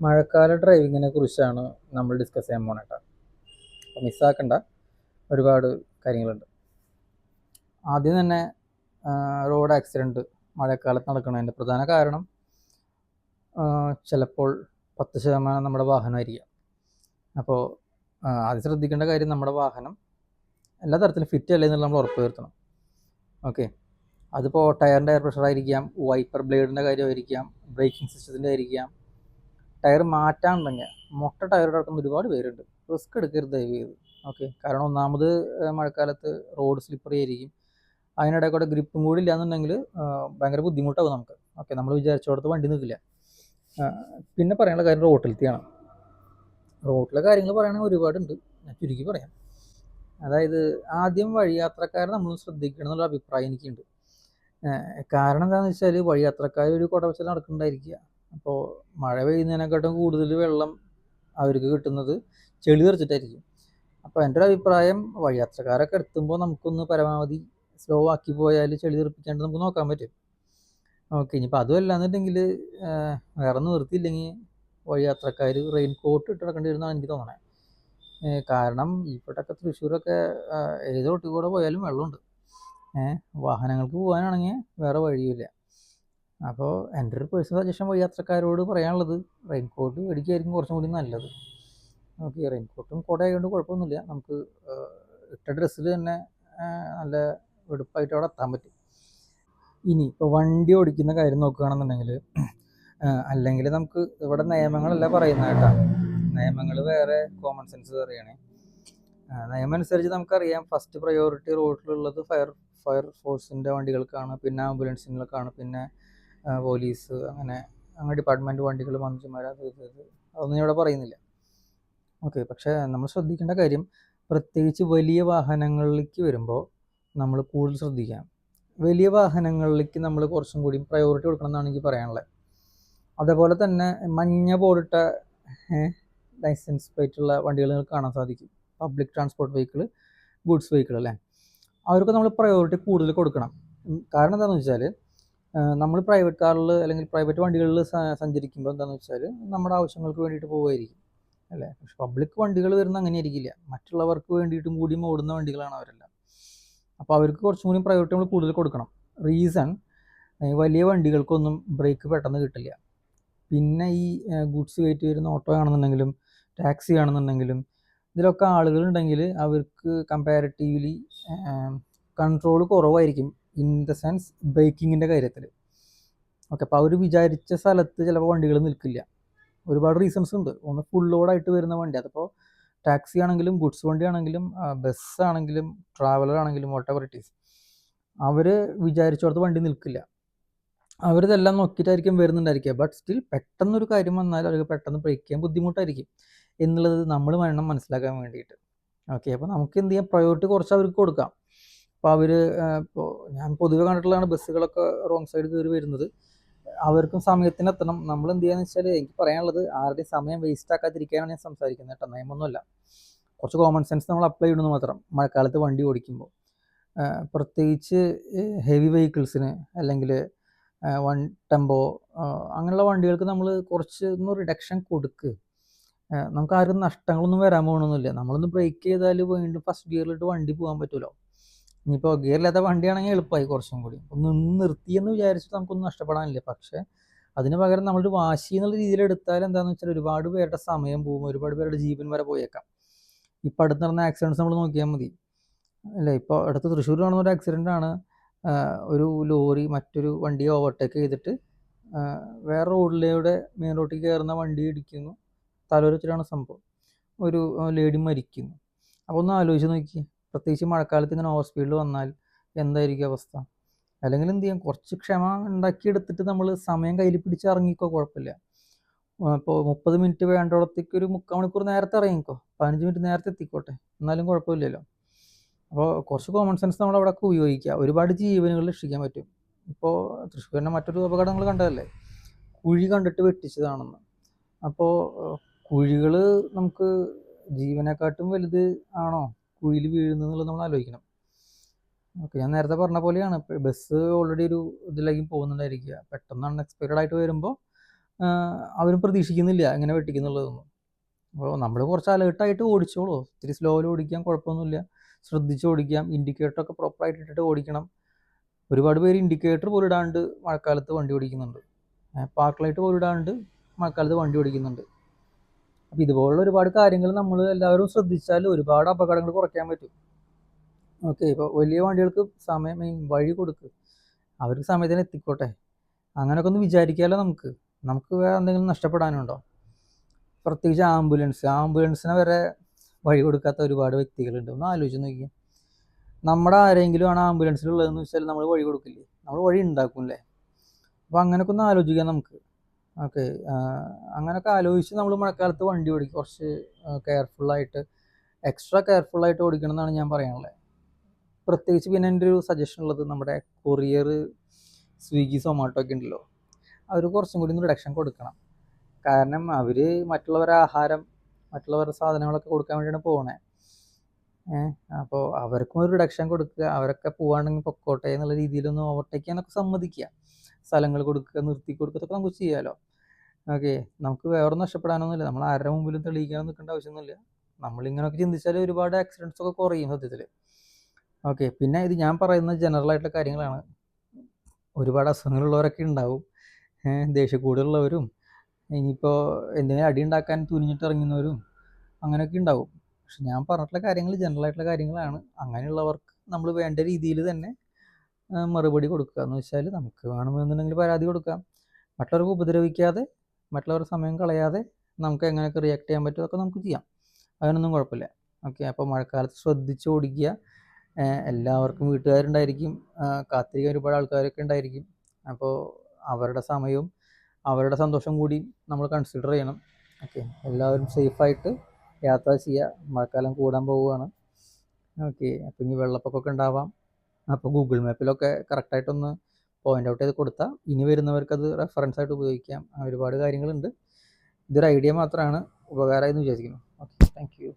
മഴക്കാല ഡ്രൈവിങ്ങിനെ കുറിച്ചാണ് നമ്മൾ ഡിസ്കസ് ചെയ്യാൻ പോണേട്ടോ. അപ്പോൾ മിസ്സാക്കണ്ട, ഒരുപാട് കാര്യങ്ങളുണ്ട്. ആദ്യം തന്നെ റോഡ് ആക്സിഡൻറ്റ് മഴക്കാലത്ത് നടക്കുന്നതിൻ്റെ പ്രധാന കാരണം ചിലപ്പോൾ 10% നമ്മുടെ വാഹനമായിരിക്കാം. അപ്പോൾ ആദ്യം ശ്രദ്ധിക്കേണ്ട കാര്യം, നമ്മുടെ വാഹനം എല്ലാ തരത്തിലും ഫിറ്റ് അല്ലേ എന്നുള്ളത് നമ്മൾ ഉറപ്പ് വരുത്തണം. ഓക്കെ, അതിപ്പോൾ ടയറിൻ്റെ എയർ പ്രഷർ ആയിരിക്കാം, വൈപ്പർ ബ്ലേഡിൻ്റെ കാര്യമായിരിക്കാം, ബ്രേക്കിംഗ് സിസ്റ്റത്തിൻ്റെ ആയിരിക്കാം. ടയർ മാറ്റാനുണ്ടെങ്കിൽ മൊട്ട ടയർ ഇറക്കുന്ന ഒരുപാട് പേരുണ്ട്. റിസ്ക് എടുക്കരുത് ദയവ് ചെയ്ത്. ഓക്കെ, കാരണം ഒന്നാമത് മഴക്കാലത്ത് റോഡ് സ്ലിപ്പറി ആയിരിക്കും. അതിനിടെ കൂടെ ഗ്രിപ്പും കൂടി ഇല്ലയെന്നുണ്ടെങ്കിൽ ഭയങ്കര ബുദ്ധിമുട്ടാവും നമുക്ക്. ഓക്കെ, നമ്മൾ വിചാരിച്ചോടത്ത് വണ്ടി നിൽക്കില്ല. പിന്നെ പറയാനുള്ള കാര്യം റോട്ടിലത്തെയാണ്. റോട്ടിലെ കാര്യങ്ങൾ പറയുകയാണെങ്കിൽ ഒരുപാടുണ്ട്, ഞാൻ ചുരുക്കി പറയാം. അതായത് ആദ്യം വഴിയാത്രക്കാരെ നമ്മൾ ശ്രദ്ധിക്കണം എന്നുള്ള അഭിപ്രായം എനിക്കുണ്ട്. കാരണം എന്താണെന്ന് വെച്ചാൽ വഴിയാത്രക്കാർ ഒരു കുടവച്ചൽ നടക്കുന്നുണ്ടായിരിക്കുക. അപ്പോൾ മഴ പെയ്യുന്നതിനെക്കാട്ടും കൂടുതൽ വെള്ളം അവർക്ക് കിട്ടുന്നത് ചെളി തെറിച്ചിട്ടായിരിക്കും. അപ്പോൾ എൻ്റെ ഒരു അഭിപ്രായം, വഴിയാത്രക്കാരൊക്കെ എത്തുമ്പോൾ നമുക്കൊന്ന് പരമാവധി സ്ലോ ആക്കി പോയാൽ ചെളി തെറിപ്പിക്കാണ്ട് നമുക്ക് നോക്കാൻ പറ്റും. ഓക്കെ, ഇനിയിപ്പോൾ അതുമല്ല എന്നുണ്ടെങ്കിൽ വേറെ നിവൃത്തിയില്ലെങ്കിൽ വഴിയാത്രക്കാർ റെയിൻ കോട്ട് ഇട്ട് നടക്കേണ്ടി വരുന്നതാണ് എനിക്ക് തോന്നണേ. കാരണം ഇപ്പോഴൊക്കെ തൃശ്ശൂരൊക്കെ ഏത് റോട്ടിൽ കൂടെ പോയാലും വെള്ളമുണ്ട്. വാഹനങ്ങൾക്ക് പോകാനാണെങ്കിൽ വേറെ വഴിയില്ല. അപ്പോൾ എൻ്റെ ഒരു പേഴ്സണൽ സജഷൻ വഴിയാത്രക്കാരോട് പറയാനുള്ളത്, റെയിൻ കോട്ട് മേടിക്കുകയായിരിക്കും കുറച്ചും കൂടി നല്ലത്. ഓക്കെ, റെയിൻ കോട്ടും കുട ആയതുകൊണ്ട് കുഴപ്പമൊന്നുമില്ല, നമുക്ക് ഇട്ട ഡ്രസ്സിൽ തന്നെ നല്ല വെടുപ്പായിട്ട് അവിടെ എത്താൻ പറ്റും. ഇനി ഇപ്പോൾ വണ്ടി ഓടിക്കുന്ന കാര്യം നോക്കുകയാണെന്നുണ്ടെങ്കിൽ, അല്ലെങ്കിൽ നമുക്ക് ഇവിടെ നിയമങ്ങളല്ല പറയുന്നത് കേട്ടോ. നിയമങ്ങൾ വേറെ, കോമൺ സെൻസ് വേറെയാണ്. നിയമം അനുസരിച്ച് നമുക്കറിയാം, ഫസ്റ്റ് പ്രയോറിറ്റി റോഡിലുള്ളത് ഫയർ ഫോഴ്സിൻ്റെ വണ്ടികൾക്കാണ്, പിന്നെ ആംബുലൻസിനൊക്കെയാണ്, പിന്നെ പോലീസ്, അങ്ങനെ ഡിപ്പാർട്ട്മെൻറ്റ് വണ്ടികൾ, മന്ത്രിമാർ, അതൊന്നും ഇവിടെ പറയുന്നില്ല. ഓക്കെ, പക്ഷേ നമ്മൾ ശ്രദ്ധിക്കേണ്ട കാര്യം, പ്രത്യേകിച്ച് വലിയ വാഹനങ്ങളിലേക്ക് വരുമ്പോൾ നമ്മൾ കൂടുതൽ ശ്രദ്ധിക്കാം. വലിയ വാഹനങ്ങളിലേക്ക് നമ്മൾ കുറച്ചും കൂടി പ്രയോറിറ്റി കൊടുക്കണം എന്നാണ് എനിക്ക് പറയാനുള്ളത്. അതേപോലെ തന്നെ മഞ്ഞ ബോർഡിട്ട ലൈസൻസ് പ്ലേറ്റുള്ള വണ്ടികൾ കാണാൻ സാധിക്കും. Public transport vehicle, goods vehicle അല്ലേ, അവർക്ക് നമ്മൾ പ്രയോറിറ്റി കൂടുതൽ കൊടുക്കണം. കാരണം എന്താണെന്ന് വെച്ചാൽ, നമ്മൾ പ്രൈവറ്റ് കാറിൽ അല്ലെങ്കിൽ പ്രൈവറ്റ് വണ്ടികളിൽ സഞ്ചരിക്കുമ്പോൾ എന്താണെന്ന് വെച്ചാൽ നമ്മുടെ ആവശ്യങ്ങൾക്ക് വേണ്ടിയിട്ട് പോകുമായിരിക്കും അല്ലേ. പക്ഷെ പബ്ലിക് വണ്ടികൾ വരുന്ന അങ്ങനെ ആയിരിക്കില്ല, മറ്റുള്ളവർക്ക് വേണ്ടിയിട്ടും കൂടി ഓടുന്ന വണ്ടികളാണ് അവരെല്ലാം. അപ്പോൾ അവർക്ക് കുറച്ചും കൂടി പ്രയോറിറ്റി നമ്മൾ കൂടുതൽ കൊടുക്കണം. റീസൺ, വലിയ വണ്ടികൾക്കൊന്നും ബ്രേക്ക് പെട്ടെന്ന് കിട്ടില്ല. പിന്നെ ഈ ഗുഡ്സ് കയറ്റി വരുന്ന ഓട്ടോ ആണെന്നുണ്ടെങ്കിലും ടാക്സി ആണെന്നുണ്ടെങ്കിലും ഇതിലൊക്കെ ആളുകളുണ്ടെങ്കിൽ അവർക്ക് കമ്പാരിറ്റീവ്ലി കൺട്രോൾ കുറവായിരിക്കും, ഇൻ ദ സെൻസ് ബ്രേക്കിങ്ങിൻ്റെ കാര്യത്തിൽ. ഓക്കെ, അപ്പോൾ അവർ വിചാരിച്ച സ്ഥലത്ത് ചിലപ്പോൾ വണ്ടികൾ നിൽക്കില്ല. ഒരുപാട് റീസൺസ് ഉണ്ട്. ഒന്ന്, ഫുൾ ലോഡായിട്ട് വരുന്ന വണ്ടി, അതിപ്പോൾ ടാക്സി ആണെങ്കിലും ഗുഡ്സ് വണ്ടി ആണെങ്കിലും ബസ്സാണെങ്കിലും ട്രാവലർ ആണെങ്കിലും വാട്ടെവർ ഇറ്റ് ഈസ്, അവർ വിചാരിച്ചോടത്ത് വണ്ടി നിൽക്കില്ല. അവരിതെല്ലാം നോക്കിയിട്ടായിരിക്കും വരുന്നുണ്ടായിരിക്കുക. ബട്ട് സ്റ്റിൽ പെട്ടെന്നൊരു കാര്യം വന്നാൽ അവർക്ക് പെട്ടെന്ന് ബ്രേക്ക് ചെയ്യാൻ ബുദ്ധിമുട്ടായിരിക്കും എന്നുള്ളത് നമ്മൾ വേണം മനസ്സിലാക്കാൻ വേണ്ടിയിട്ട്. ഓക്കെ, അപ്പോൾ നമുക്ക് എന്ത് ചെയ്യാം, പ്രയോറിറ്റി കുറച്ച് അവർക്ക് കൊടുക്കാം. അപ്പോൾ അവർ, ഇപ്പോൾ ഞാൻ പൊതുവെ കണ്ടിട്ടുള്ളതാണ്, ബസ്സുകളൊക്കെ റോങ് സൈഡ് കയറി വരുന്നത്. അവർക്കും സമയത്തിനെത്തണം. നമ്മൾ എന്ത് ചെയ്യാന്ന് വെച്ചാൽ, എനിക്ക് പറയാനുള്ളത്, ആരുടെയും സമയം വേസ്റ്റ് ആക്കാതിരിക്കാനാണ് ഞാൻ സംസാരിക്കുന്നത് കേട്ടോ, നിയമമൊന്നുമല്ല. കുറച്ച് കോമൺ സെൻസ് നമ്മൾ അപ്ലൈ ചെയ്യണമെന്ന് മാത്രം. മഴക്കാലത്ത് വണ്ടി ഓടിക്കുമ്പോൾ പ്രത്യേകിച്ച് ഹെവി വെഹിക്കിൾസിന് അല്ലെങ്കിൽ വൺ ടെമ്പോ അങ്ങനെയുള്ള വണ്ടികൾക്ക് നമ്മൾ കുറച്ച് ഒന്ന് റിഡക്ഷൻ കൊടുക്കുക. നമുക്ക് ആരും നഷ്ടങ്ങളൊന്നും വരാൻ പോകണമെന്നില്ല. നമ്മളൊന്ന് ബ്രേക്ക് ചെയ്താൽ വീണ്ടും ഫസ്റ്റ് ഗിയറിലിട്ട് വണ്ടി പോകാൻ പറ്റുമല്ലോ. ഇനിയിപ്പോൾ ഗിയറില്ലാത്ത വണ്ടിയാണെങ്കിൽ എളുപ്പമായി കുറച്ചും കൂടി. ഒന്ന് നിർത്തിയെന്ന് വിചാരിച്ചിട്ട് നമുക്കൊന്നും നഷ്ടപ്പെടാനില്ല. പക്ഷേ അതിന് പകരം നമ്മളൊരു വാശി എന്നുള്ള രീതിയിൽ എടുത്താൽ എന്താണെന്ന് വെച്ചാൽ, ഒരുപാട് പേരുടെ സമയം പോകും, ഒരുപാട് പേരുടെ ജീവൻ വരെ പോയേക്കാം. ഇപ്പം അടുത്ത് നടന്ന ആക്സിഡൻറ്റ്സ് നമ്മൾ നോക്കിയാൽ മതി അല്ലേ. ഇപ്പോൾ അടുത്ത് തൃശ്ശൂർ നടന്ന ഒരു ആക്സിഡൻ്റ് ആണ്. ഒരു ലോറി മറ്റൊരു വണ്ടിയെ ഓവർടേക്ക് ചെയ്തിട്ട് വേറെ റോഡിലൂടെ മെയിൻ റോഡിൽ കയറുന്ന വണ്ടി ഇടിക്കുന്നു. തലവെച്ചിട്ടാണ് സംഭവം. ഒരു ലേഡി മരിക്കുന്നു. അപ്പോൾ ഒന്ന് ആലോചിച്ച് നോക്കി, പ്രത്യേകിച്ച് മഴക്കാലത്ത് ഇങ്ങനെ ഓവർ സ്പീഡിൽ വന്നാൽ എന്തായിരിക്കും അവസ്ഥ. അല്ലെങ്കിൽ എന്ത് ചെയ്യാം, കുറച്ച് ക്ഷമ ഉണ്ടാക്കിയെടുത്തിട്ട് നമ്മൾ സമയം കയ്യിൽ പിടിച്ച് ഇറങ്ങിക്കോ, കുഴപ്പമില്ല. ഇപ്പോൾ 30 മിനിറ്റ് വേണ്ടിടത്തേക്ക് ഒരു 3/4 മണിക്കൂർ നേരത്തെ ഇറങ്ങിക്കോ, 15 മിനിറ്റ് നേരത്തെ എത്തിക്കോട്ടെ, എന്നാലും കുഴപ്പമില്ലല്ലോ. അപ്പോൾ കുറച്ച് കോമൺ സെൻസ് നമ്മൾ അവിടെ ഉപയോഗിക്കുക, ഒരുപാട് ജീവനുകൾ രക്ഷിക്കാൻ പറ്റും. ഇപ്പോൾ തൃശ്ശൂരിൻ്റെ മറ്റൊരു അപകടങ്ങൾ കണ്ടതല്ലേ, കുഴി കണ്ടിട്ട് വെട്ടിച്ചതാണെന്ന്. അപ്പോൾ കുഴികൾ നമുക്ക് ജീവനെക്കാട്ടും വലുത് ആണോ കുഴിയിൽ വീഴുന്നതെന്നുള്ളത് നമ്മൾ ആലോചിക്കണം. ഓക്കെ, ഞാൻ നേരത്തെ പറഞ്ഞ പോലെയാണ്, ബസ് ഓൾറെഡി ഒരു ഇതിലേക്ക് പോകുന്നുണ്ടായിരിക്കുക, പെട്ടെന്ന് അൺഎക്സ്പെക്റ്റഡ് ആയിട്ട് വരുമ്പോൾ അവരും പ്രതീക്ഷിക്കുന്നില്ല എങ്ങനെ വെട്ടിക്കുന്നുള്ളതൊന്നും. അപ്പോൾ നമ്മൾ കുറച്ച് അലേർട്ടായിട്ട് ഓടിച്ചോളൂ. ഇത്തിരി സ്ലോയിൽ ഓടിക്കാം, കുഴപ്പമൊന്നുമില്ല. ശ്രദ്ധിച്ച് ഓടിക്കാം. ഇൻഡിക്കേറ്ററൊക്കെ പ്രോപ്പറായിട്ട് ഇട്ടിട്ട് ഓടിക്കണം. ഒരുപാട് പേര് ഇൻഡിക്കേറ്റർ പോലും ഇടാണ്ട് മഴക്കാലത്ത് വണ്ടി ഓടിക്കുന്നുണ്ട്. പാർക്ക് ലൈറ്റ് പോലും ഇടാണ്ട് മഴക്കാലത്ത് വണ്ടി ഓടിക്കുന്നുണ്ട്. അപ്പോൾ ഇതുപോലുള്ള ഒരുപാട് കാര്യങ്ങൾ നമ്മൾ എല്ലാവരും ശ്രദ്ധിച്ചാൽ ഒരുപാട് അപകടങ്ങൾ കുറയ്ക്കാൻ പറ്റും. ഓക്കെ. ഇപ്പോൾ വലിയ വണ്ടികൾക്ക് സമയം വഴി കൊടുക്കുക, അവർക്ക് സമയത്തിന് എത്തിക്കോട്ടെ, അങ്ങനെയൊക്കെ ഒന്ന് വിചാരിക്കാമല്ലോ. നമുക്ക് വേറെ എന്തെങ്കിലും നഷ്ടപ്പെടാനുണ്ടോ? പ്രത്യേകിച്ച് ആംബുലൻസിനെ വരെ വഴി കൊടുക്കാത്ത ഒരുപാട് വ്യക്തികളുണ്ട്. ഒന്ന് ആലോചിച്ച് നോക്കിയാൽ, നമ്മുടെ ആരെങ്കിലും ആണ് ആംബുലൻസിലുള്ളതെന്ന് വെച്ചാൽ നമ്മൾ വഴി കൊടുക്കില്ലേ? നമ്മൾ വഴി ഉണ്ടാക്കില്ലേ? അപ്പോൾ അങ്ങനെയൊക്കെ ഒന്ന് ആലോചിക്കാം നമുക്ക്. ഓക്കെ. അങ്ങനെയൊക്കെ ആലോചിച്ച് നമ്മൾ മഴക്കാലത്ത് വണ്ടി ഓടിക്കും. കുറച്ച് കെയർഫുള്ളായിട്ട്, എക്സ്ട്രാ കെയർഫുള്ളായിട്ട് ഓടിക്കണം എന്നാണ് ഞാൻ പറയാനുള്ളത്. പ്രത്യേകിച്ച് പിന്നെ എൻ്റെ ഒരു സജഷൻ ഉള്ളത്, നമ്മുടെ കൊറിയർ, സ്വിഗ്ഗി, സൊമാറ്റോ ഒക്കെ ഉണ്ടല്ലോ, അവർ കുറച്ചും കൂടി ഒന്ന് റിഡക്ഷൻ കൊടുക്കണം. കാരണം അവർ മറ്റുള്ളവരുടെ ആഹാരം, മറ്റുള്ളവരുടെ സാധനങ്ങളൊക്കെ കൊടുക്കാൻ വേണ്ടിയാണ് പോകണേ. അപ്പോൾ അവർക്കും ഒരു റിഡക്ഷൻ കൊടുക്കുക. അവരൊക്കെ പോവാണെങ്കിൽ പൊക്കോട്ടെ എന്നുള്ള രീതിയിലൊന്ന് ഓവർടേക്ക് ചെയ്യാനൊക്കെ സമ്മതിക്കുക. സ്ഥലങ്ങൾ കൊടുക്കുക, നിർത്തി കൊടുക്കുക, അതൊക്കെ നമുക്ക് ചെയ്യാമല്ലോ. ഓക്കെ. നമുക്ക് വേറെ നഷ്ടപ്പെടാനൊന്നുമില്ല. നമ്മൾ ആരുടെ മുമ്പിലും തെളിയിക്കാൻ നിൽക്കേണ്ട ആവശ്യമൊന്നുമില്ല. നമ്മളിങ്ങനെയൊക്കെ ചിന്തിച്ചാൽ ഒരുപാട് ആക്സിഡൻറ്റ്സ് ഒക്കെ കുറയും സത്യത്തിൽ. ഓക്കെ. പിന്നെ ഇത് ഞാൻ പറയുന്നത് ജനറൽ ആയിട്ടുള്ള കാര്യങ്ങളാണ്. ഒരുപാട് അസുഖങ്ങളുള്ളവരൊക്കെ ഉണ്ടാവും, ദേഷ്യക്കൂടുള്ളവരും, ഇനിയിപ്പോൾ എന്തെങ്കിലും അടി ഉണ്ടാക്കാൻ തുനിഞ്ഞിട്ട് ഇറങ്ങുന്നവരും അങ്ങനെയൊക്കെ ഉണ്ടാവും. പക്ഷെ ഞാൻ പറഞ്ഞിട്ടുള്ള കാര്യങ്ങൾ ജനറൽ ആയിട്ടുള്ള കാര്യങ്ങളാണ്. അങ്ങനെയുള്ളവർക്ക് നമ്മൾ വേണ്ട രീതിയിൽ തന്നെ മറുപടി കൊടുക്കുക എന്ന് വെച്ചാൽ, നമുക്ക് വേണമെന്നുണ്ടെങ്കിൽ പരാതി കൊടുക്കാം. മറ്റുള്ളവർക്ക് ഉപദ്രവിക്കാതെ, മറ്റുള്ളവരുടെ സമയം കളയാതെ നമുക്ക് എങ്ങനെയൊക്കെ റിയാക്ട് ചെയ്യാൻ പറ്റും അതൊക്കെ നമുക്ക് ചെയ്യാം. അതിനൊന്നും കുഴപ്പമില്ല. ഓക്കെ. അപ്പോൾ മഴക്കാലത്ത് ശ്രദ്ധിച്ച് ഓടിക്കുക. എല്ലാവർക്കും വീട്ടുകാരുണ്ടായിരിക്കും, കാത്തിരിക്കാൻ ഒരുപാട് ആൾക്കാരൊക്കെ ഉണ്ടായിരിക്കും. അപ്പോൾ അവരുടെ സമയവും അവരുടെ സന്തോഷം കൂടി നമ്മൾ കൺസിഡർ ചെയ്യണം. ഓക്കെ. എല്ലാവരും സേഫായിട്ട് യാത്ര ചെയ്യുക. മഴക്കാലം കൂടാൻ പോവുകയാണ്. ഓക്കെ. അപ്പോൾ ഇനി വെള്ളപ്പൊക്കമൊക്കെ ഉണ്ടാവാം. അപ്പോൾ ഗൂഗിൾ മാപ്പിലൊക്കെ കറക്റ്റായിട്ടൊന്ന് പോയിൻ്റ് ഔട്ട് ചെയ്ത് കൊടുത്താൽ ഇനി വരുന്നവർക്കത് റെഫറൻസ് ആയിട്ട് ഉപയോഗിക്കാം. ഒരുപാട് കാര്യങ്ങളുണ്ട്. ഇതൊരു ഐഡിയ മാത്രമാണ്, ഉപകാരമായി എന്ന് വിചാരിക്കുന്നു. ഓക്കെ. Thank you.